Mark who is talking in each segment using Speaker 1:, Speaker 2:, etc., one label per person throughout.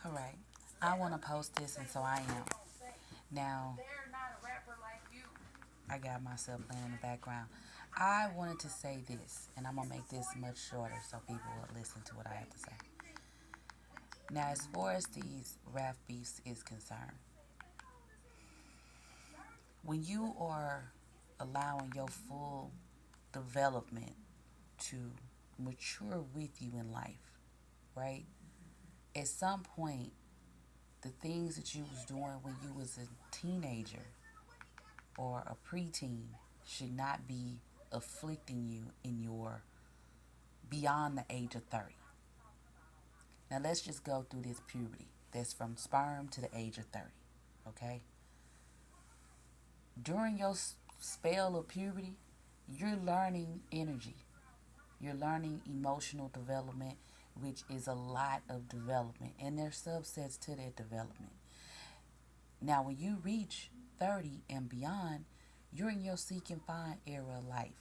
Speaker 1: All right. I want to post this, and so I am. Now, I got myself playing in the background. I wanted to say this, and I'm going to make this much shorter so people will listen to what I have to say. Now, as far as these rap beefs is concerned, when you are allowing your full development to mature with you in life, right? At some point, the things that you was doing when you was a teenager or a preteen should not be afflicting you in your beyond the age of 30. Now let's just go through this puberty. That's from sperm to the age of 30. Okay? During your spell of puberty, you're learning energy. You're learning emotional development, which is a lot of development, and there's subsets to that development. Now, when you reach 30 and beyond, you're in your seek and find era of life.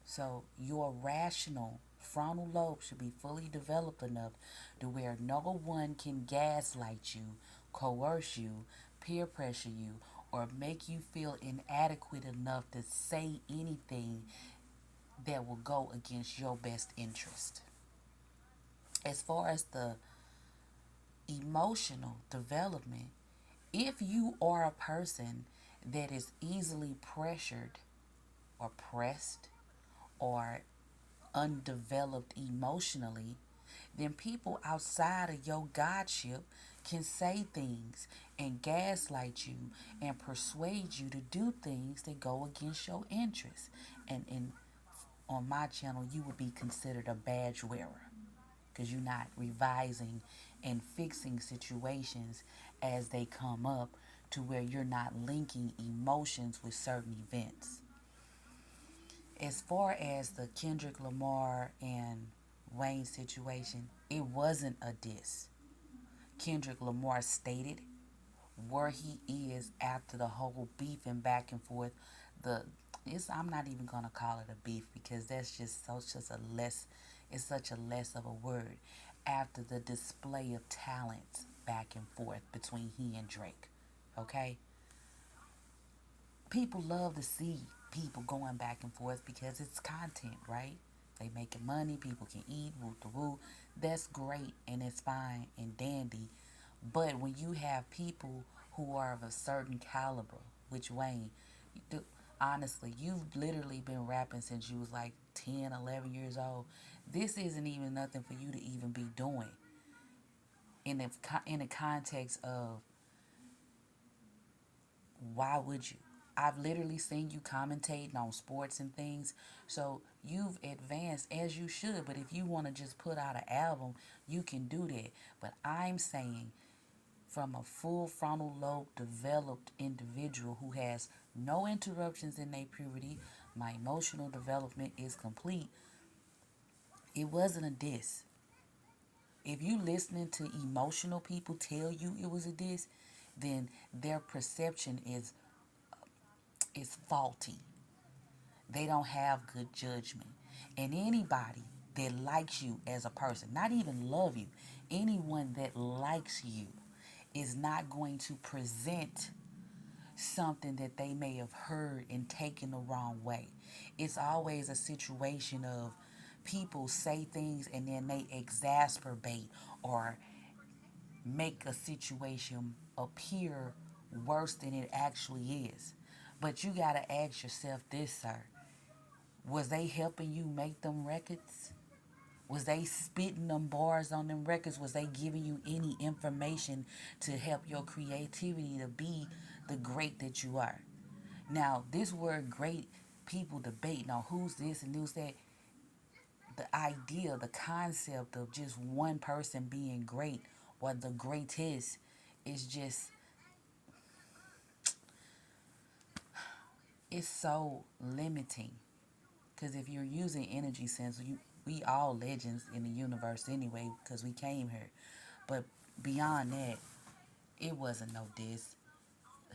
Speaker 1: So, your rational frontal lobe should be fully developed enough to where no one can gaslight you, coerce you, peer pressure you, or make you feel inadequate enough to say anything that will go against your best interest. As far as the emotional development, if you are a person that is easily pressured or pressed or undeveloped emotionally, then people outside of your godship can say things and gaslight you and persuade you to do things that go against your interests. And on my channel, you would be considered a badge wearer because you're not revising and fixing situations as they come up to where you're not linking emotions with certain events. As far as the Kendrick Lamar and Wayne situation, it wasn't a diss. Kendrick Lamar stated where he is after the whole beef and back and forth. The I'm not even gonna call it a beef because that's just so it's just a less it's such a less of a word after the display of talent back and forth between he and Drake. Okay? People love to see people going back and forth because it's content, right? They making money, people can eat, woo the woo. That's great and it's fine and dandy. But when you have people who are of a certain caliber, which Wayne, you, honestly, you've literally been rapping since you was like 10, 11 years old. This isn't even nothing for you to even be doing in the context of why would you? I've literally seen you commentating on sports and things. So you've advanced as you should. But if you want to just put out an album, you can do that. But I'm saying from a full frontal lobe developed individual who has no interruptions in their puberty, my emotional development is complete. It wasn't a diss. If you listening to emotional people tell you it was a diss, then their perception is faulty. They don't have good judgment. And anybody that likes you as a person, not even love you, anyone that likes you is not going to present something that they may have heard and taken the wrong way. It's always a situation of people say things and then they exacerbate or make a situation appear worse than it actually is. But you got to ask yourself this, sir. Was they helping you make them records? Was they spitting them bars on them records? Was they giving you any information to help your creativity to be the great that you are? Now, this word great, people debate on who's this and who's that. The idea, the concept of just one person being great or the greatest is just, it's so limiting. Because if you're using energy sense, we all legends in the universe anyway because we came here. But beyond that, it wasn't no diss.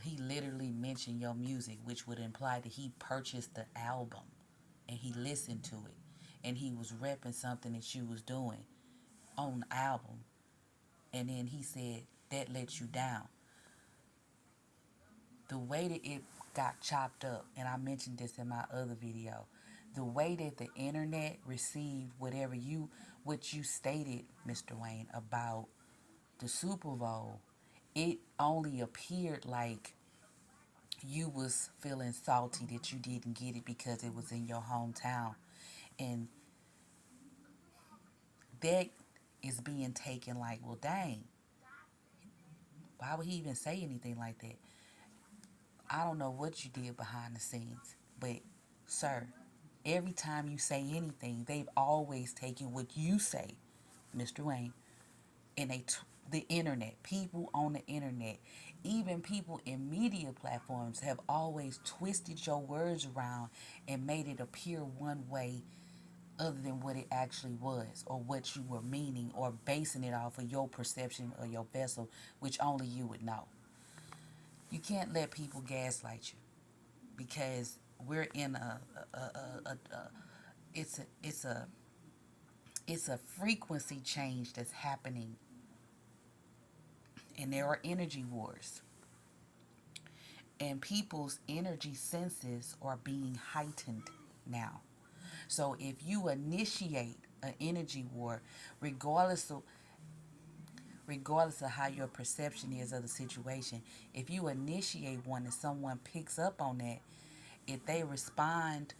Speaker 1: He literally mentioned your music, which would imply that he purchased the album and he listened to it and he was repping something that you was doing on the album. And then he said, that lets you down. The way that it got chopped up, and I mentioned this in my other video, the way that the internet received what you stated, Mr. Wayne, about the Super Bowl, it only appeared like you was feeling salty that you didn't get it because it was in your hometown. And that is being taken like, well, dang, why would he even say anything like that? I don't know what you did behind the scenes, but sir, every time you say anything, they've always taken what you say, Mr. Wayne, and the internet, people on the internet, even people in media platforms have always twisted your words around and made it appear one way other than what it actually was or what you were meaning or basing it off of your perception of your vessel, which only you would know. You can't let people gaslight you because we're in a it's a it's a it's a frequency change that's happening, and there are energy wars, and people's energy senses are being heightened now. So if you initiate an energy war, regardless of regardless of how your perception is of the situation, if you initiate one and someone picks up on that, if they respond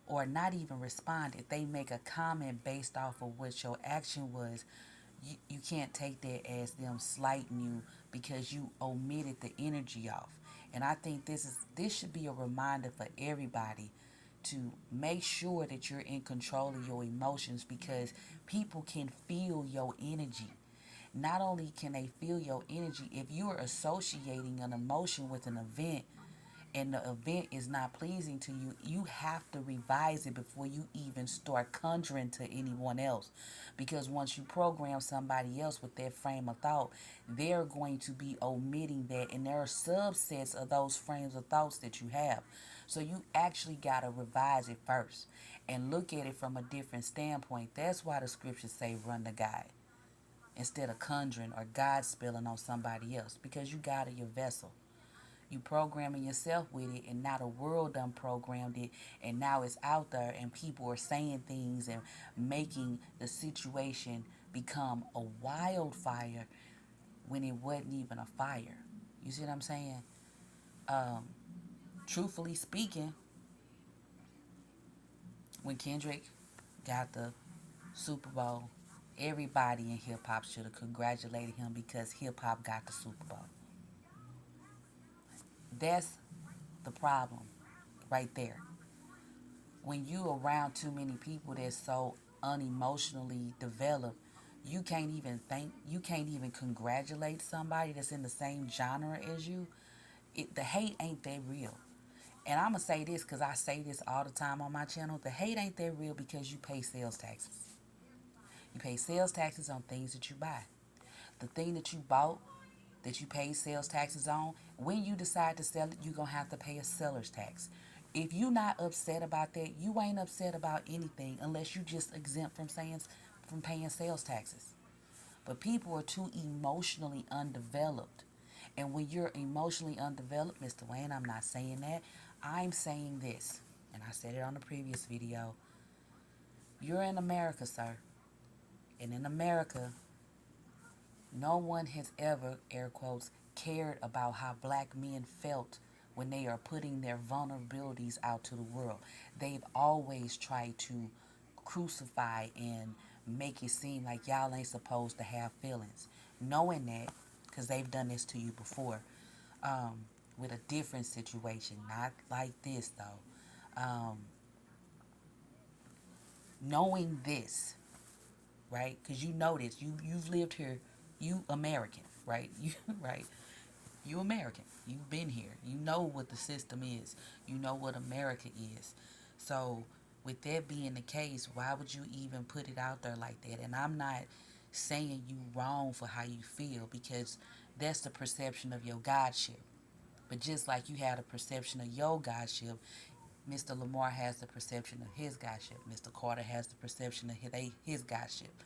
Speaker 1: or not even respond, if they make a comment based off of what your action was, you can't take that as them slighting you because you omitted the energy off. And I think this should be a reminder for everybody to make sure that you're in control of your emotions because people can feel your energy. Not only can they feel your energy, if you are associating an emotion with an event and the event is not pleasing to you, you have to revise it before you even start conjuring to anyone else. Because once you program somebody else with that frame of thought, they're going to be omitting that, and there are subsets of those frames of thoughts that you have. So you actually got to revise it first and look at it from a different standpoint. That's why the scriptures say run the guide instead of conjuring or God spilling on somebody else, because you guided your vessel. You programming yourself with it, and now the world done programmed it, and now it's out there, and people are saying things and making the situation become a wildfire when it wasn't even a fire. You see what I'm saying? Um, Truthfully speaking, when Kendrick got the Super Bowl, everybody in hip hop should have congratulated him because hip hop got the Super Bowl. That's the problem right there. When you around too many people that's so unemotionally developed, you can't even congratulate somebody that's in the same genre as you. The hate ain't that real. And I'm gonna say this because I say this all the time on my channel. The hate ain't that real because you pay sales taxes. You pay sales taxes on things that you buy. The thing that you bought, that you paid sales taxes on, when you decide to sell it, you're going to have to pay a seller's tax. If you're not upset about that, you ain't upset about anything unless you just exempt from paying sales taxes. But people are too emotionally undeveloped. And when you're emotionally undeveloped, Mr. Wayne, I'm not saying that. I'm saying this, and I said it on the previous video. You're in America, sir. And in America, no one has ever, air quotes, cared about how black men felt when they are putting their vulnerabilities out to the world. They've always tried to crucify and make it seem like y'all ain't supposed to have feelings. Knowing that, because they've done this to you before, with a different situation, not like this though. Knowing this, right? Because you know this, you've lived here, you American, right? You right? You American. You've been here. You know what the system is. You know what America is. So with that being the case, why would you even put it out there like that? And I'm not saying you wrong for how you feel because that's the perception of your godship. But just like you had a perception of your godship, Mr. Lamar has the perception of his godship. Mr. Carter has the perception of his godship.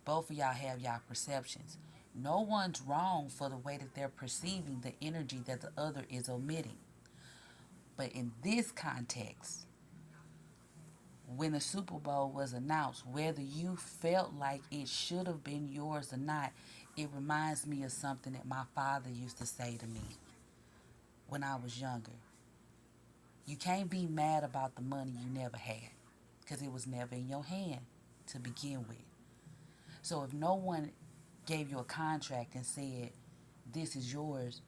Speaker 1: Both of y'all have y'all perceptions. No one's wrong for the way that they're perceiving the energy that the other is omitting. But in this context, when the Super Bowl was announced, whether you felt like it should have been yours or not, it reminds me of something that my father used to say to me when I was younger. You can't be mad about the money you never had because it was never in your hand to begin with. So if no one gave you a contract and said, this is yours,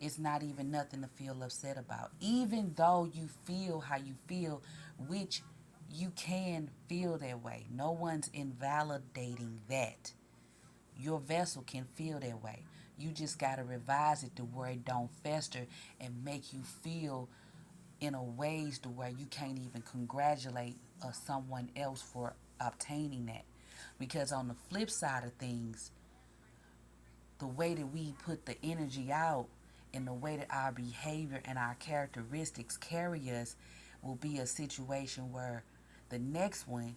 Speaker 1: it's not even nothing to feel upset about. Even though you feel how you feel, which you can feel that way. No one's invalidating that. Your vessel can feel that way. You just got to revise it to where it don't fester and make you feel in a ways to where you can't even congratulate someone else for obtaining that. Because on the flip side of things, the way that we put the energy out and the way that our behavior and our characteristics carry us will be a situation where the next one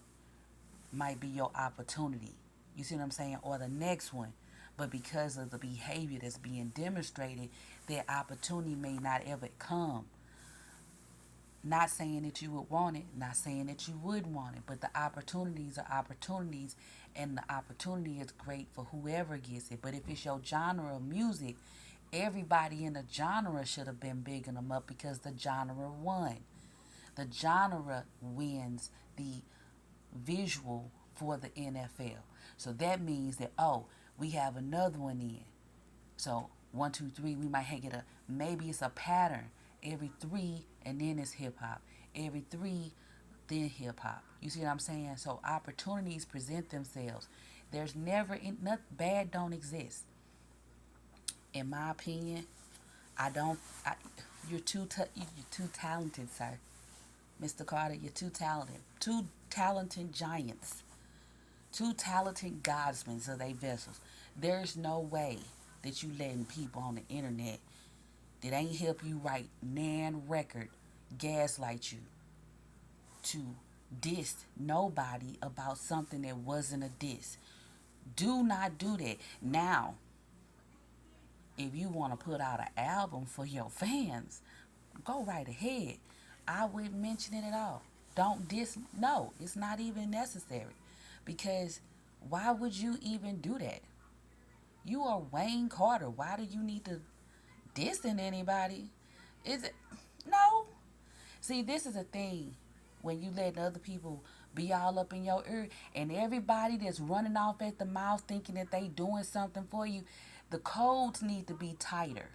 Speaker 1: might be your opportunity. You see what I'm saying? Or the next one. But because of the behavior that's being demonstrated, that opportunity may not ever come. Not saying that you would want it, not saying that you would want it, but the opportunities are opportunities, and the opportunity is great for whoever gets it. But if it's your genre of music, everybody in the genre should have been bigging them up because the genre won. The genre wins the visual for the NFL. So that means that, oh, we have another one in. So 1, 2, 3, we might get a, maybe it's a pattern. Every three and then it's hip hop. Every three, then hip hop. You see what I'm saying? So opportunities present themselves. There's never, nothing bad don't exist. In my opinion, I don't. You're too talented, sir, Mr. Carter. You're too talented. Two talented giants. Two talented godsmen of they vessels. There's no way that you letting people on the internet that ain't help you write nan record gaslight you to diss nobody about something that wasn't a diss. Do not do that. Now, if you want to put out an album for your fans, go right ahead. I wouldn't mention it at all. Don't diss. No, it's not even necessary. Because why would you even do that? You are Wayne Carter. Why do you need to dissing anybody? Is it? No. See, this is a thing when you let other people be all up in your ear and everybody that's running off at the mouth thinking that they doing something for you, the codes need to be tighter.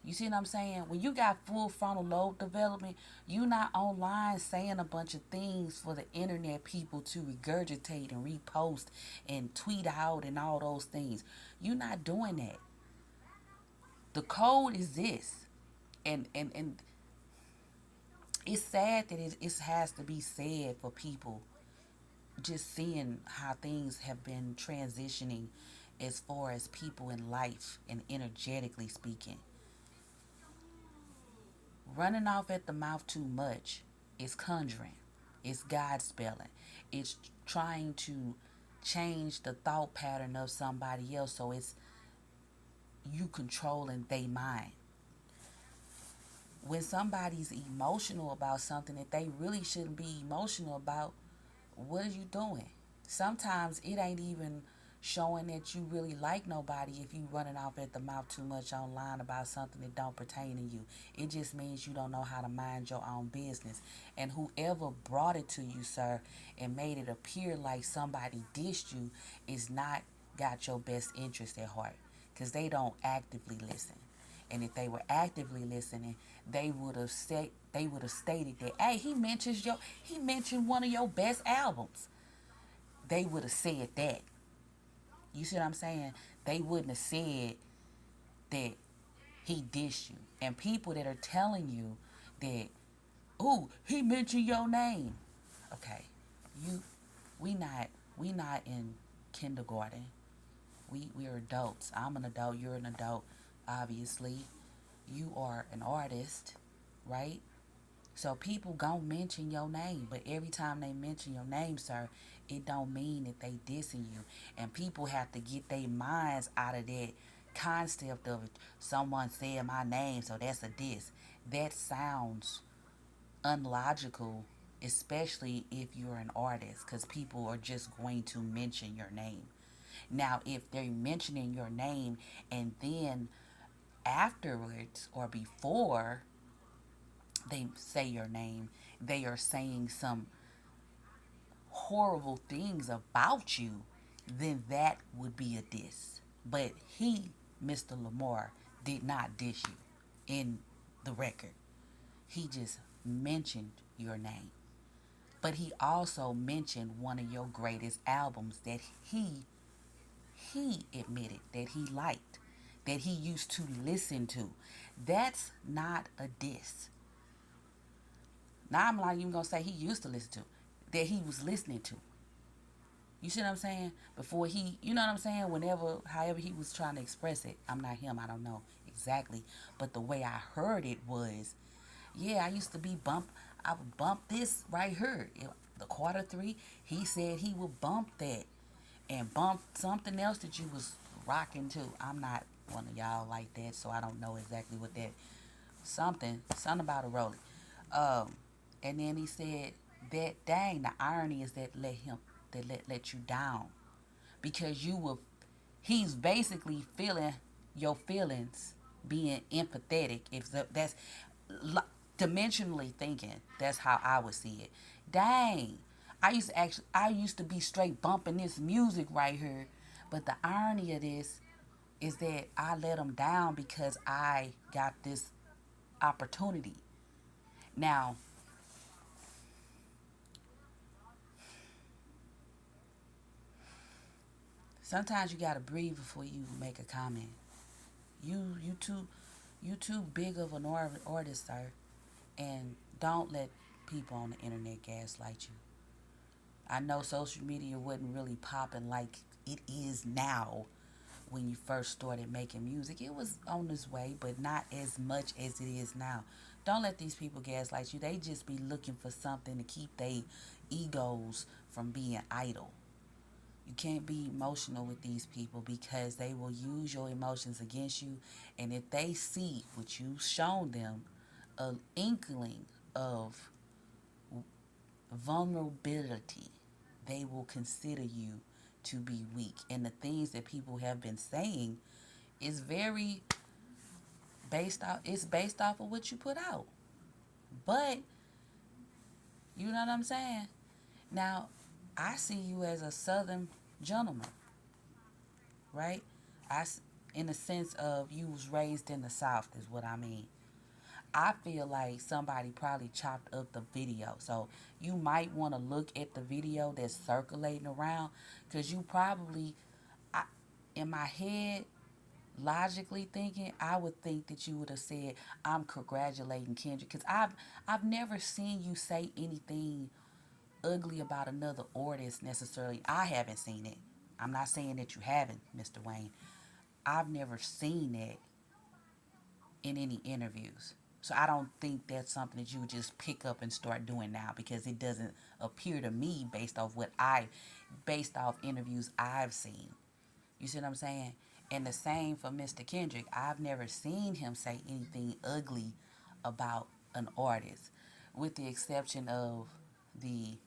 Speaker 1: You see what I'm saying? When you got full frontal lobe development, you not online saying a bunch of things for the internet people to regurgitate and repost and tweet out and all those things. You not doing that. The code is this. And it's sad that it has to be said for people just seeing how things have been transitioning as far as people in life and energetically speaking. Running off at the mouth too much is conjuring. It's God spelling. It's trying to change the thought pattern of somebody else so it's you controlling their mind. When somebody's emotional about something that they really shouldn't be emotional about, what are you doing? Sometimes it ain't even showing that you really like nobody if you running off at the mouth too much online about something that don't pertain to you. It just means you don't know how to mind your own business. And whoever brought it to you, sir, and made it appear like somebody dissed you is not got your best interest at heart because they don't actively listen. And if they were actively listening, they would have stated that, hey, he mentioned one of your best albums. They would have said that. You see what I'm saying? They wouldn't have said that he dissed you. And people that are telling you that, oh, he mentioned your name. Okay, you, we not in kindergarten. We're adults. I'm an adult. You're an adult. Obviously, you are an artist, right? So people gon' mention your name, but every time they mention your name, sir, it don't mean that they dissing you. And people have to get their minds out of that concept of someone said my name, so that's a diss. That sounds unlogical, especially if you're an artist, because people are just going to mention your name. Now, if they're mentioning your name and then afterwards or before they say your name, they are saying some horrible things about you, then that would be a diss. But he, Mr. Lamar, did not diss you in the record. He just mentioned your name. But he also mentioned one of your greatest albums that he admitted that he liked, that he used to listen to. That's not a diss. Now I'm not even gonna say he used to listen to, that he was listening to. You see what I'm saying? Before he, you know what I'm saying? Whenever, however he was trying to express it, I'm not him, I don't know exactly. But the way I heard it was, yeah, I used to be bump, I would bump this right here. The quarter three, he said he would bump that and bump something else that you was rocking to. I'm not one of y'all like that, so I don't know exactly what that something about a rolling. Um, and then he said that dang, the irony is that let you down because you were he's basically feeling your feelings, being empathetic. If that's dimensionally thinking, that's how I would see it. Dang, I used to be straight bumping this music right here, but the irony of this is that I let him down because I got this opportunity. Now, sometimes you gotta breathe before you make a comment. You too big of an artist, sir, and don't let people on the internet gaslight you. I know social media wasn't really popping like it is now when you first started making music. It was on its way, but not as much as it is now. Don't let these people gaslight you. They just be looking for something to keep their egos from being idle. You can't be emotional with these people because they will use your emotions against you. And if they see what you've shown them, an inkling of vulnerability, they will consider you to be weak. And the things that people have been saying is very based off of what you put out. But you know what I'm saying? Now, I see you as a southern gentleman, right? In the sense of you was raised in the South is what I mean. I feel like somebody probably chopped up the video. So you might want to look at the video that's circulating around because you probably, I, in my head, logically thinking, I would think that you would have said, "I'm congratulating Kendrick," because I've never seen you say anything ugly about another artist necessarily. I haven't seen it. I'm not saying that you haven't, Mr. Wayne. I've never seen that in any interviews. So I don't think that's something that you would just pick up and start doing now because it doesn't appear to me based off interviews I've seen. You see what I'm saying? And the same for Mr. Kendrick. I've never seen him say anything ugly about an artist, with the exception of the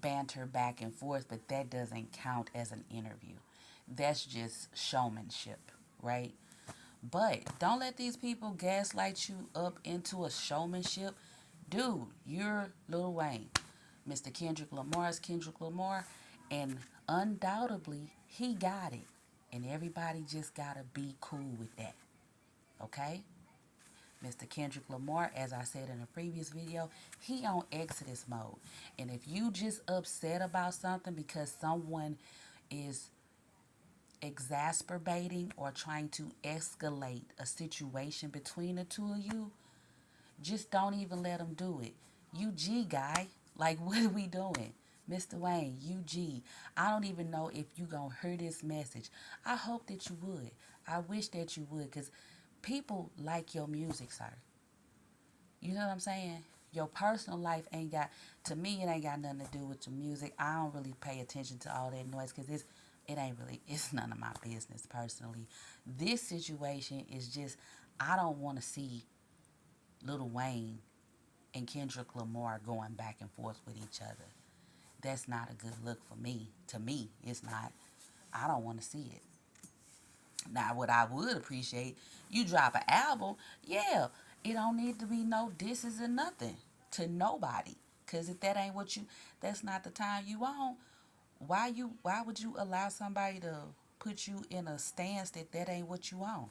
Speaker 1: banter back and forth, but that doesn't count as an interview. That's just showmanship, right? But don't let these people gaslight you up into a showmanship. Dude, you're Lil Wayne. Mr. Kendrick Lamar is Kendrick Lamar. And undoubtedly, he got it. And everybody just gotta be cool with that. Okay? Mr. Kendrick Lamar, as I said in a previous video, he on Exodus mode. And if you just upset about something because someone is exacerbating or trying to escalate a situation between the two of you, just don't even let them do it. UG guy, like what are we doing? Mr. Wayne, UG. I don't even know if you gonna hear this message. I hope that you would. I wish that you would, because people like your music, sir. You know what I'm saying? Your personal life ain't got, to me, it ain't got nothing to do with your music. I don't really pay attention to all that noise because it ain't really, it's none of my business personally. This situation is just, I don't want to see Lil Wayne and Kendrick Lamar going back and forth with each other. That's not a good look for me. To me, it's not. I don't want to see it. Now, what I would appreciate, you drop an album, yeah, it don't need to be no disses or nothing to nobody. Cause if that ain't what you, that's not the time you on. Why would you allow somebody to put you in a stance that ain't what you on?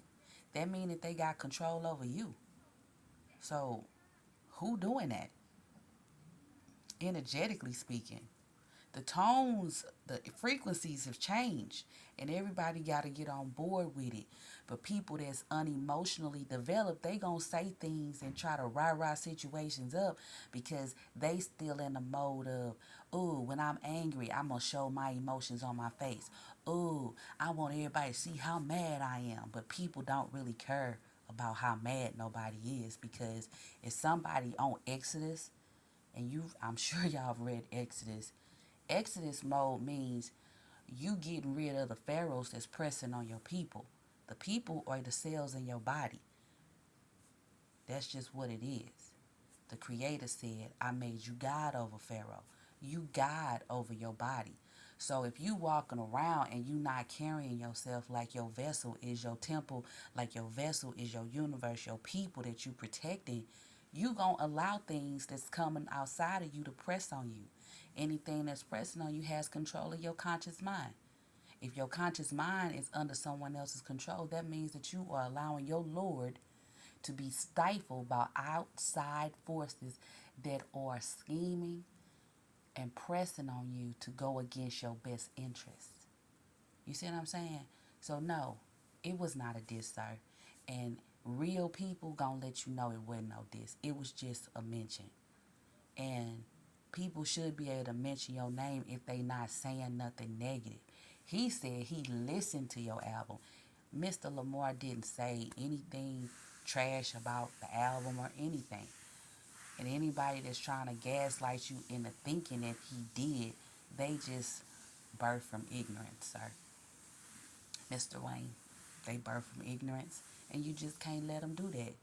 Speaker 1: That mean that they got control over you. So who doing that? Energetically speaking, the tones, the frequencies have changed, and everybody got to get on board with it. But people that's unemotionally developed, they gonna say things and try to rah-rah situations up because they still in the mode of, ooh, when I'm angry, I'm gonna show my emotions on my face. Ooh, I want everybody to see how mad I am. But people don't really care about how mad nobody is, because if somebody on Exodus, and I'm sure y'all have read Exodus. Exodus mode means you getting rid of the pharaohs that's pressing on your people. The people are the cells in your body. That's just what it is. The creator said, I made you God over Pharaoh. You God over your body. So if you walking around and you not carrying yourself like your vessel is your temple, like your vessel is your universe, your people that you protecting, you gonna allow things that's coming outside of you to press on you. Anything that's pressing on you has control of your conscious mind. If your conscious mind is under someone else's control, that means that you are allowing your Lord to be stifled by outside forces that are scheming and pressing on you to go against your best interests. You see what I'm saying? So no, it was not a diss, sir. And real people gonna let you know it wasn't no diss. It was just a mention. And people should be able to mention your name if they not saying nothing negative. He said he listened to your album. Mr. Lamar didn't say anything trash about the album or anything. And anybody that's trying to gaslight you into thinking that he did, they just birth from ignorance, sir. Mr. Wayne, they birth from ignorance, and you just can't let them do that.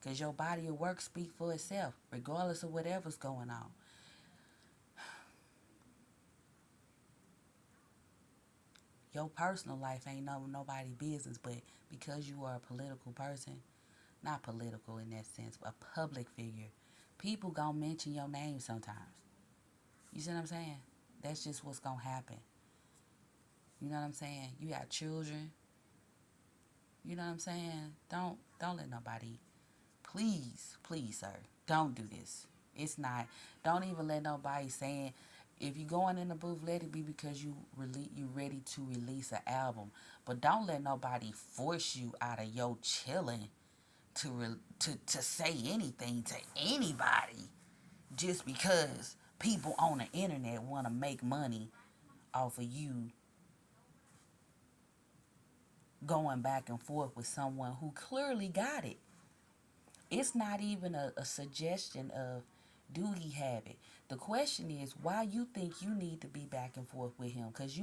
Speaker 1: Because your body of work speak for itself, regardless of whatever's going on. Your personal life ain't nobody business, but because you are a political person, not political in that sense, but a public figure, people gonna mention your name sometimes. You see what I'm saying? That's just what's gonna happen. You know what I'm saying? You got children. You know what I'm saying? Don't let nobody, please, sir, don't do this. It's not. Don't even let nobody saying, if you going in the booth, let it be because you ready to release an album. But don't let nobody force you out of your chilling to say anything to anybody just because people on the internet want to make money off of you going back and forth with someone who clearly got it. It's not even a suggestion of do he have it. The question is why you think you need to be back and forth with him. Because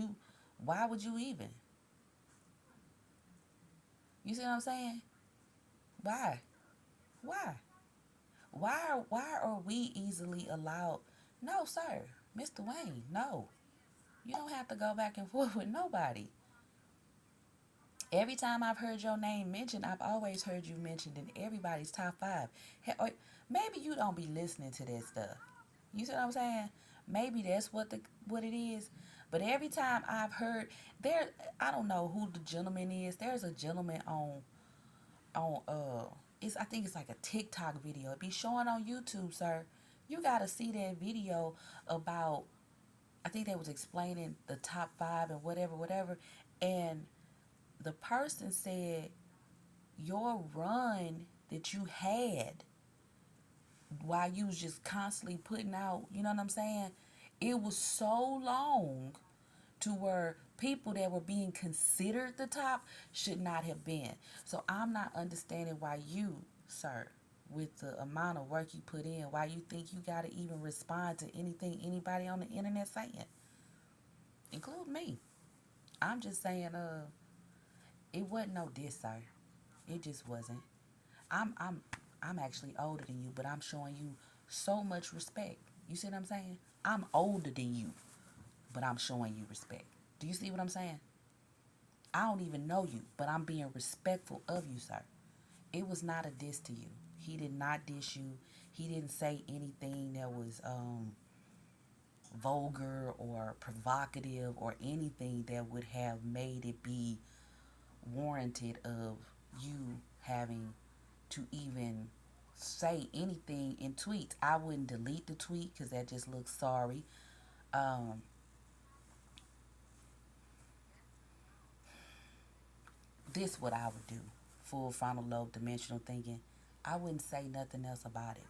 Speaker 1: why would you even? You see what I'm saying? Why? Why? Why are we easily allowed? No, sir. Mr. Wayne, no. You don't have to go back and forth with nobody. Every time I've heard your name mentioned, I've always heard you mentioned in everybody's top five. Or maybe you don't be listening to that stuff. You see what I'm saying? Maybe that's what it is. But every time I've heard there, I don't know who the gentleman is. There's a gentleman on it's, I think it's like a TikTok video. It be showing on YouTube, sir. You gotta see that video about, I think they was explaining the top five and whatever. And the person said your run that you had while you was just constantly putting out, you know what I'm saying? It was so long to where people that were being considered the top should not have been. So I'm not understanding why you, sir, with the amount of work you put in, why you think you got to even respond to anything anybody on the internet saying, include me. I'm just saying, it wasn't no diss, sir. It just wasn't. I'm I'm I'm actually older than you, but I'm showing you so much respect. You see what I'm saying? I'm older than you, but I'm showing you respect. Do you see what I'm saying? I don't even know you, but I'm being respectful of you, sir. It was not a diss to you. He did not diss you. He didn't say anything that was vulgar or provocative or anything that would have made it be warranted of you having to even say anything in tweets. I wouldn't delete the tweet because that just looks sorry. Um, this what I would do. Full frontal lobe dimensional thinking. I wouldn't say nothing else about it.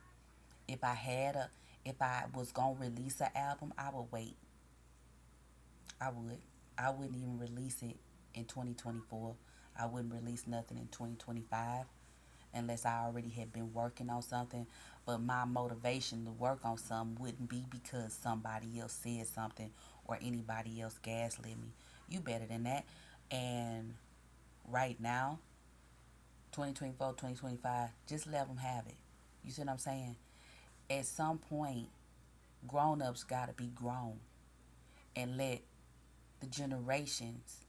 Speaker 1: If I had a, if I was gonna release an album, I would wait. I would. I wouldn't even release it in 2024. I wouldn't release nothing in 2025 unless I already had been working on something. But my motivation to work on something wouldn't be because somebody else said something or anybody else gaslit me. You better than that. And right now, 2024, 2025, just let them have it. You see what I'm saying? At some point, grown ups got to be grown and let the generations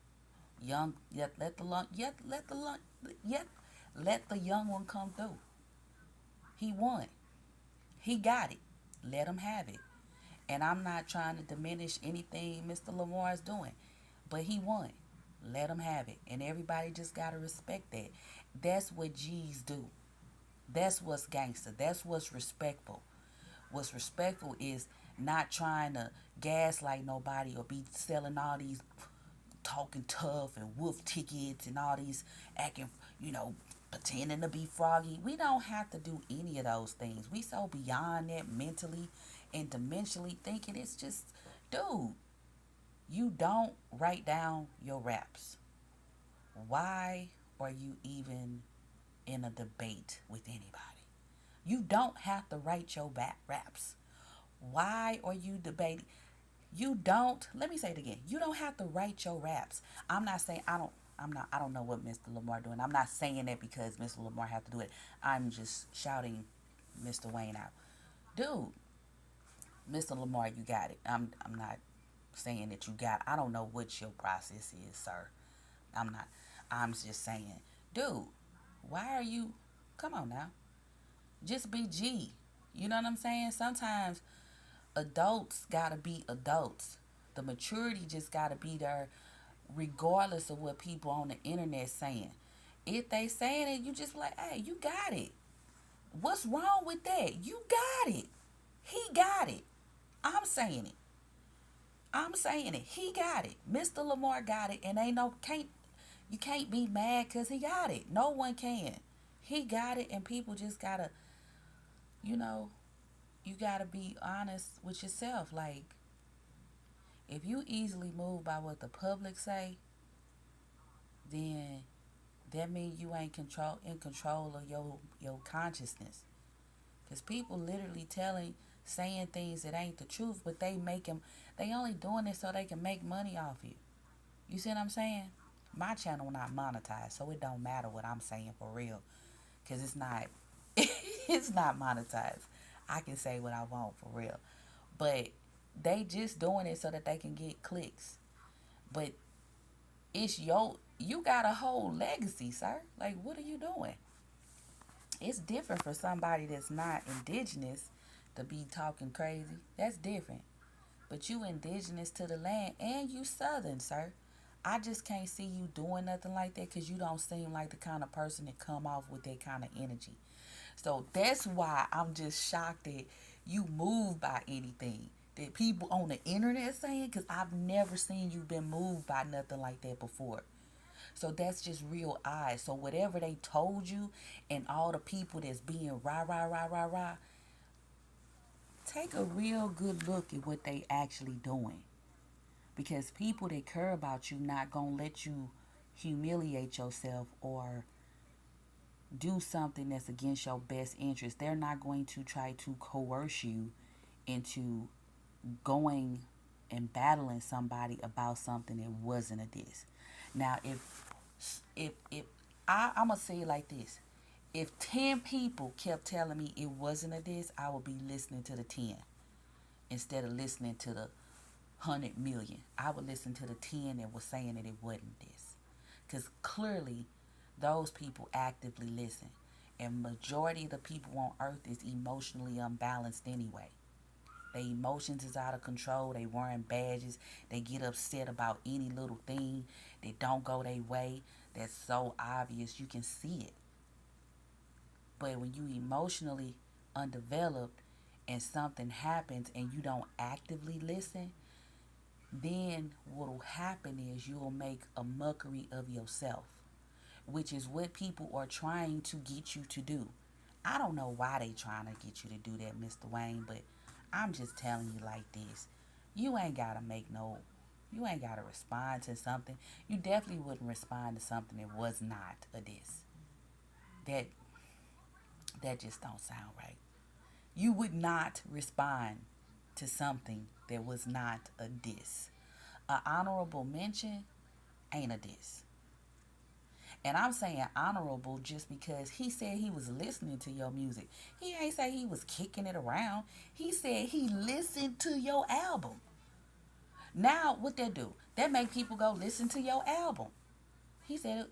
Speaker 1: young yet let the long yet let the long yet let the young one come through. He won. He got it. Let him have it. And I'm not trying to diminish anything Mr. Lamar is doing, but he won. Let him have it. And everybody just got to respect that. That's what G's do. That's what's gangster. That's what's respectful. What's respectful is not trying to gaslight nobody or be selling all these talking tough and wolf tickets and all these acting, pretending to be froggy. We don't have to do any of those things. We so beyond that mentally and dimensionally thinking. It's just, dude, you don't write down your raps. Why are you even in a debate with anybody? You don't have to write your raps. Why are you debating? You don't, let me say it again. You don't have to write your raps. I'm not saying I don't know what Mr. Lamar doing. I'm not saying that because Mr. Lamar have to do it. I'm just shouting Mr. Wayne out. Dude, Mr. Lamar, you got it. I'm not saying that you got it. I don't know what your process is, sir. I'm not. I'm just saying, dude, why are you, come on now. Just be G. You know what I'm saying? Sometimes adults gotta be adults. The maturity just gotta be there regardless of what people on the internet saying. If they saying it, you just like, hey, you got it. What's wrong with that? You got it. He got it. I'm saying it. I'm saying it. He got it. Mr. Lamar got it, and ain't no can't you can't be mad because he got it. No one can. He got it, and people just gotta, you know, you gotta be honest with yourself. Like, if you easily move by what the public say, then that means you ain't in control of your consciousness. Cause people literally saying things that ain't the truth, but they only doing it so they can make money off you. You see what I'm saying? My channel not monetized, so it don't matter what I'm saying for real, cause it's not, it's not monetized. I can say what I want for real, but they just doing it so that they can get clicks. But you got a whole legacy, sir. Like, what are you doing? It's different for somebody that's not indigenous to be talking crazy. That's different. But you indigenous to the land and you southern, sir. I just can't see you doing nothing like that because you don't seem like the kind of person that come off with that kind of energy. So that's why I'm just shocked that you move by anything that people on the internet saying, because I've never seen you been moved by nothing like that before. So that's just real eyes. So whatever they told you and all the people that's being rah rah rah rah rah, take a real good look at what they actually doing. Because people that care about you not gonna let you humiliate yourself or do something that's against your best interest. They're not going to try to coerce you into going and battling somebody about something that wasn't a diss. Now, if I'm gonna say it like this: if 10 people kept telling me it wasn't a diss, I would be listening to the 10 instead of listening to the 100 million. I would listen to the 10 that was saying that it wasn't this, because clearly those people actively listen, and majority of the people on earth is emotionally unbalanced anyway. Their emotions is out of control. They wearing badges. They get upset about any little thing that don't go their way. That's so obvious. You can see it. But when you emotionally undeveloped and something happens and you don't actively listen, then what will happen is you'll make a mockery of yourself, which is what people are trying to get you to do. I don't know why they trying to get you to do that, Mr. Wayne, but I'm just telling you like this. You ain't gotta make no you ain't gotta respond to something. You definitely wouldn't respond to something that was not a diss. That that just don't sound right. You would not respond to something that was not a diss. An honorable mention ain't a diss. And I'm saying honorable just because he said he was listening to your music. He ain't say he was kicking it around. He said he listened to your album. Now what that do? That make people go listen to your album. He said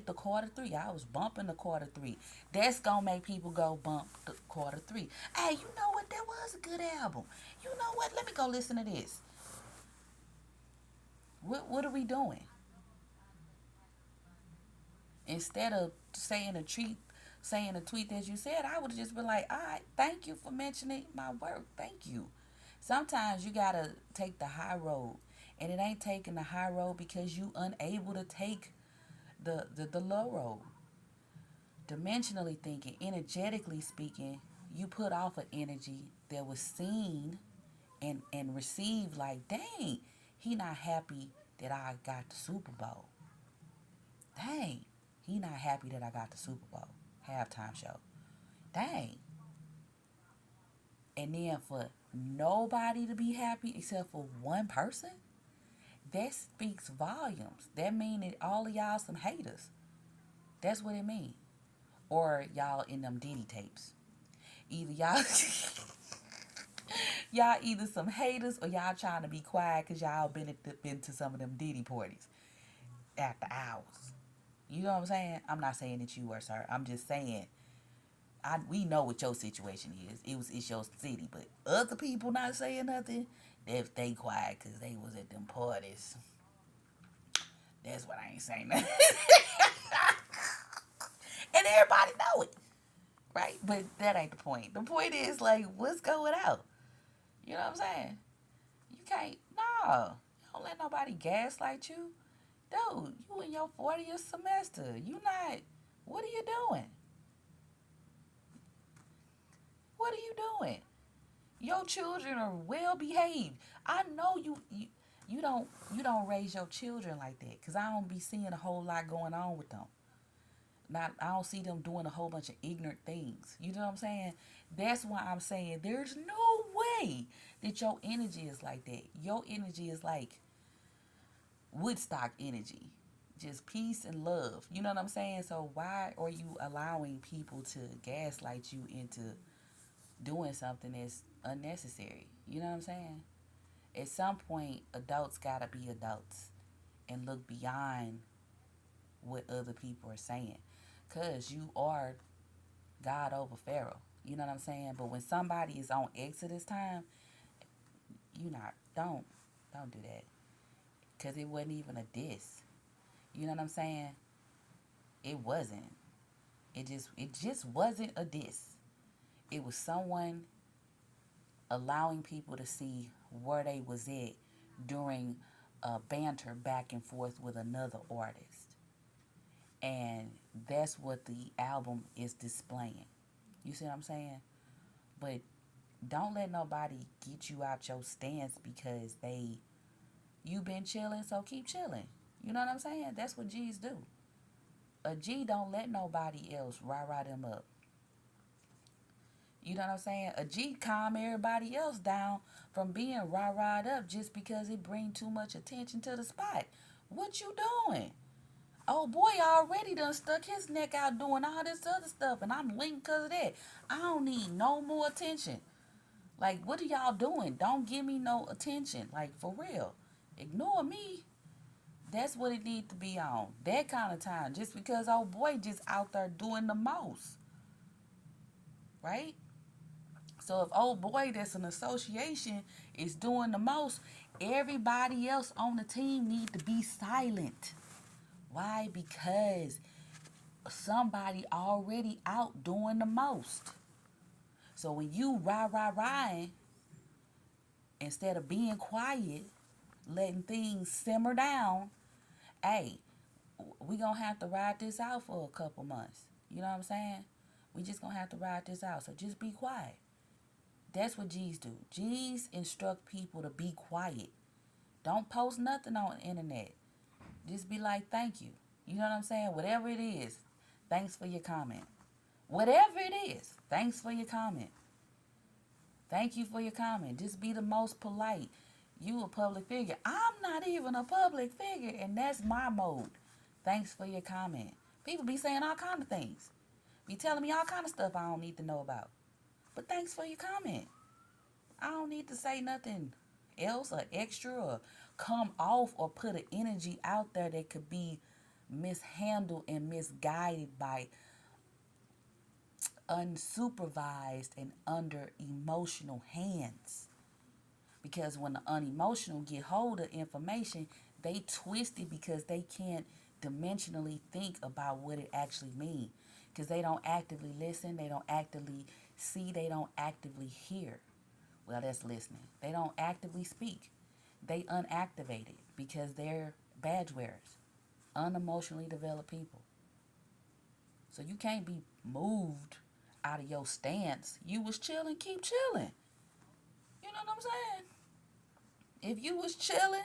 Speaker 1: the quarter three. I was bumping the quarter three. That's gonna make people go bump the quarter three. Hey, you know what? That was a good album. You know what? Let me go listen to this. What are we doing? Instead of saying a tweet that you said, I would have just been like, all right, thank you for mentioning my work. Thank you. Sometimes you gotta take the high road. And it ain't taking the high road because you unable to take the low road. Dimensionally thinking, energetically speaking, you put off an energy that was seen and received like, dang, he not happy that I got the Super Bowl. Dang, he not happy that I got the Super Bowl halftime show. Dang. And then for nobody to be happy except for one person, that speaks volumes. That mean that all of y'all some haters. That's what it mean. Or y'all in them Diddy tapes. Either y'all y'all either some haters or y'all trying to be quiet because y'all been to some of them Diddy parties after hours. You know what I'm saying? I'm not saying that you were, sir. I'm just saying we know what your situation is. It's your city, but other people not saying nothing. They quiet because they was at them parties. That's what I ain't saying nothing. And everybody know it, right? But that ain't the point. The point is like, what's going out? You know what I'm saying? You can't. No, you don't let nobody gaslight you, dude. You in your 40th semester. You not. What are you doing? What are you doing? Your children are well behaved. I know you don't raise your children like that because I don't be seeing a whole lot going on with them. Not I don't see them doing a whole bunch of ignorant things. You know what I'm saying? That's why I'm saying there's no way that your energy is like that. Your energy is like Woodstock energy. Just peace and love. You know what I'm saying? So why are you allowing people to gaslight you into doing something that's unnecessary? You know what I'm saying? At some point, adults gotta be adults and look beyond what other people are saying. Cause you are God over Pharaoh. You know what I'm saying? But when somebody is on Exodus time, you not don't do that. Cause it wasn't even a diss. You know what I'm saying? It wasn't. It just wasn't a diss. It was someone allowing people to see where they was at during a banter back and forth with another artist. And that's what the album is displaying. You see what I'm saying? But don't let nobody get you out your stance because you been chilling, so keep chilling. You know what I'm saying? That's what G's do. A G don't let nobody else rah them up. You know what I'm saying? A G calm everybody else down from being rah up just because it bring too much attention to the spot. What you doing? Oh boy already done stuck his neck out doing all this other stuff and I'm linked because of that. I don't need no more attention. Like, what are y'all doing? Don't give me no attention. Like, for real. Ignore me. That's what it need to be on. That kind of time. Just because old boy just out there doing the most. Right? So if old boy that's an association is doing the most, everybody else on the team need to be silent. Why? Because somebody already out doing the most. So when you rah, instead of being quiet, letting things simmer down, hey, we gonna have to ride this out for a couple months. You know what I'm saying? We just gonna have to ride this out. So just be quiet. That's what G's do. G's instruct people to be quiet. Don't post nothing on the internet. Just be like, thank you. You know what I'm saying? Whatever it is, thanks for your comment. Whatever it is, thanks for your comment. Thank you for your comment. Just be the most polite. You a public figure. I'm not even a public figure, and that's my mode. Thanks for your comment. People be saying all kind of things. Be telling me all kind of stuff I don't need to know about. But thanks for your comment. I don't need to say nothing else or extra or come off or put an energy out there that could be mishandled and misguided by unsupervised and under emotional hands. Because when the unemotional get hold of information, they twist it because they can't dimensionally think about what it actually means. Because they don't actively listen, they don't actively see, they don't actively hear. Well, that's listening. They don't actively speak. They unactivated because they're badge wearers, unemotionally developed people. So you can't be moved out of your stance. You was chilling, keep chilling. You know what I'm saying? If you was chilling,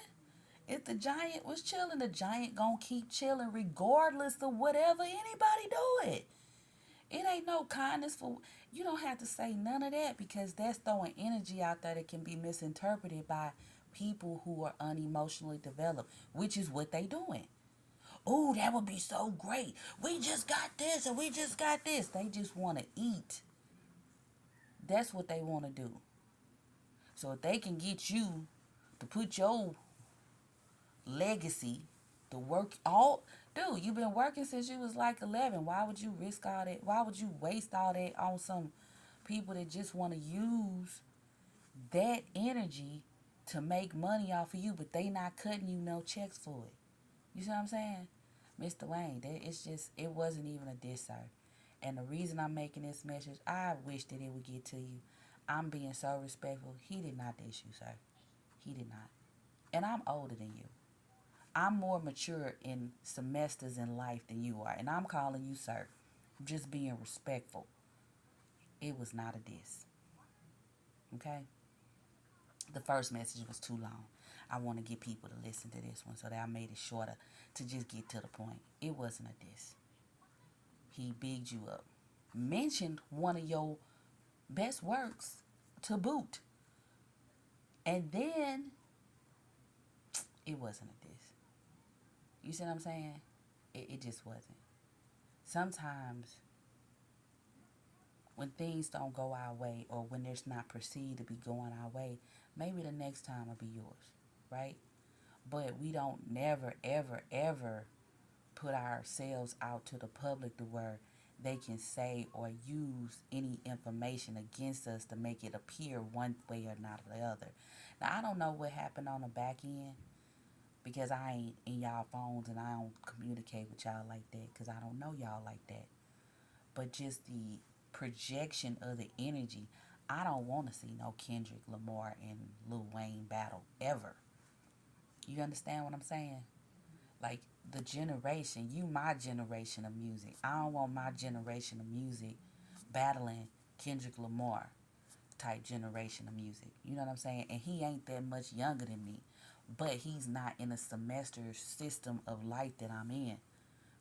Speaker 1: if the giant was chilling, the giant gonna keep chilling regardless of whatever anybody do it. It ain't no kindness for you don't have to say none of that because that's throwing energy out there that can be misinterpreted by people who are unemotionally developed, which is what they doing. Oh, that would be so great. We just got this and we just got this. They just want to eat. That's what they want to do. So if they can get you to put your legacy, to work all, dude, you've been working since you was like 11. Why would you risk all that? Why would you waste all that on some people that just want to use that energy to make money off of you, but they not cutting you no checks for it? You see what I'm saying? Mr. Wayne, it's just, it wasn't even a diss, sir. And the reason I'm making this message, I wish that it would get to you. I'm being so respectful. He did not diss you, sir. He did not. And I'm older than you. I'm more mature in semesters in life than you are. And I'm calling you sir. I'm just being respectful. It was not a diss. Okay? The first message was too long. I want to get people to listen to this one so that I made it shorter to just get to the point. It wasn't a diss. He bigged you up. Mentioned one of your best works to boot. And then it wasn't a diss. You see what I'm saying? It just wasn't. Sometimes when things don't go our way or when there's not perceived to be going our way, maybe the next time will be yours, right? But we don't never, ever, ever put ourselves out to the public to where they can say or use any information against us to make it appear one way or not the other. Now, I don't know what happened on the back end because I ain't in y'all phones and I don't communicate with y'all like that because I don't know y'all like that. But just the projection of the energy, I don't want to see no Kendrick Lamar and Lil Wayne battle ever. You understand what I'm saying? Like the generation, you my generation of music. I don't want my generation of music battling Kendrick Lamar type generation of music. You know what I'm saying? And he ain't that much younger than me. But he's not in a semester system of life that I'm in.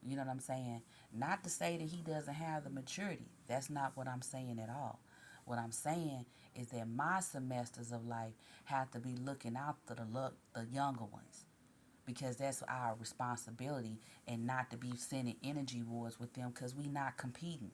Speaker 1: You know what I'm saying? Not to say that he doesn't have the maturity. That's not what I'm saying at all. What I'm saying is that my semesters of life have to be looking out for the younger ones, because that's our responsibility, and not to be sending energy wars with them, because we not competing.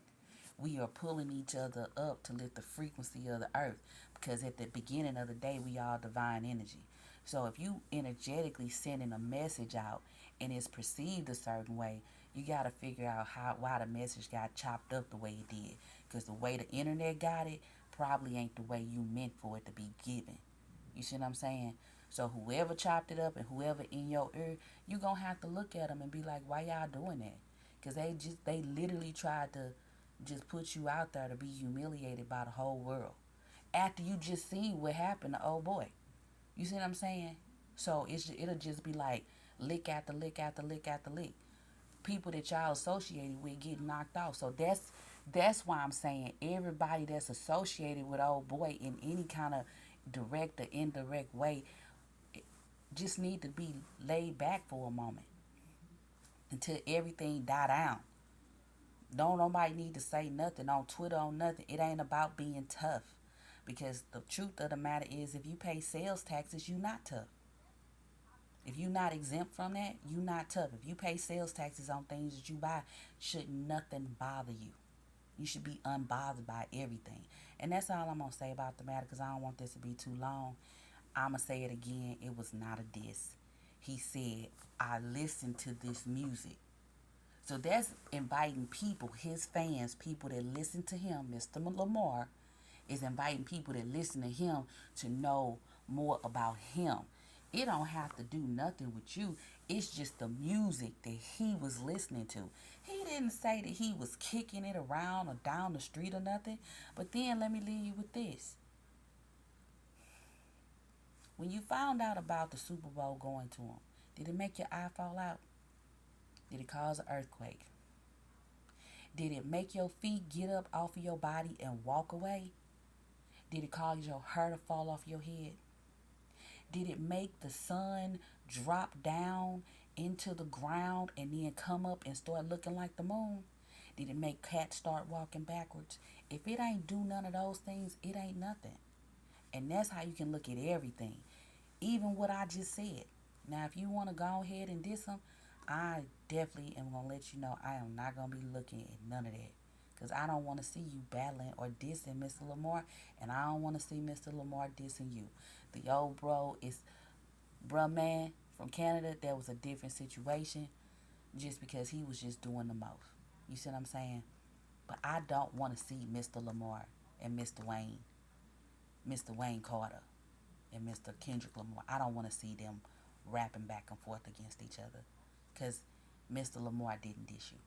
Speaker 1: We are pulling each other up to lift the frequency of the earth, because at the beginning of the day we all divine energy. So if you energetically sending a message out and it's perceived a certain way, you got to figure out how why the message got chopped up the way it did, because the way the internet got it probably ain't the way you meant for it to be given. You see what I'm saying? So whoever chopped it up and whoever in your ear, you gonna have to look at them and be like, why y'all doing that? Because they literally tried to just put you out there to be humiliated by the whole world after you just see what happened to old boy. You see what I'm saying? So it'll just be like lick after lick after lick after lick. People that y'all associated with get knocked off. So that's why I'm saying everybody that's associated with old boy in any kind of direct or indirect way just need to be laid back for a moment until everything die down. Don't nobody need to say nothing on Twitter on nothing. It ain't about being tough. Because the truth of the matter is, if you pay sales taxes, you not tough. If you not exempt from that, you not tough. If you pay sales taxes on things that you buy, should nothing bother you. You should be unbothered by everything. And that's all I'm going to say about the matter, because I don't want this to be too long. I'm going to say it again. It was not a diss. He said, I listened to this music. So that's inviting people, his fans, people that listen to him, Mr. Lamar, is inviting people that listen to him to know more about him. It don't have to do nothing with you. It's just the music that he was listening to. He didn't say that he was kicking it around or down the street or nothing. But then let me leave you with this. When you found out about the Super Bowl going to him, did it make your eye fall out? Did it cause an earthquake? Did it make your feet get up off of your body and walk away? Did it cause your hair to fall off your head? Did it make the sun drop down into the ground and then come up and start looking like the moon? Did it make cats start walking backwards? If it ain't do none of those things, it ain't nothing. And that's how you can look at everything. Even what I just said. Now, if you want to go ahead and diss them, I definitely am going to let you know I am not going to be looking at none of that. Because I don't want to see you battling or dissing Mr. Lamar. And I don't want to see Mr. Lamar dissing you. The old bro is, bruh man from Canada, that was a different situation. Just because he was just doing the most. You see what I'm saying? But I don't want to see Mr. Lamar and Mr. Wayne Carter and Mr. Kendrick Lamar. I don't want to see them rapping back and forth against each other. Because Mr. Lamar didn't diss you.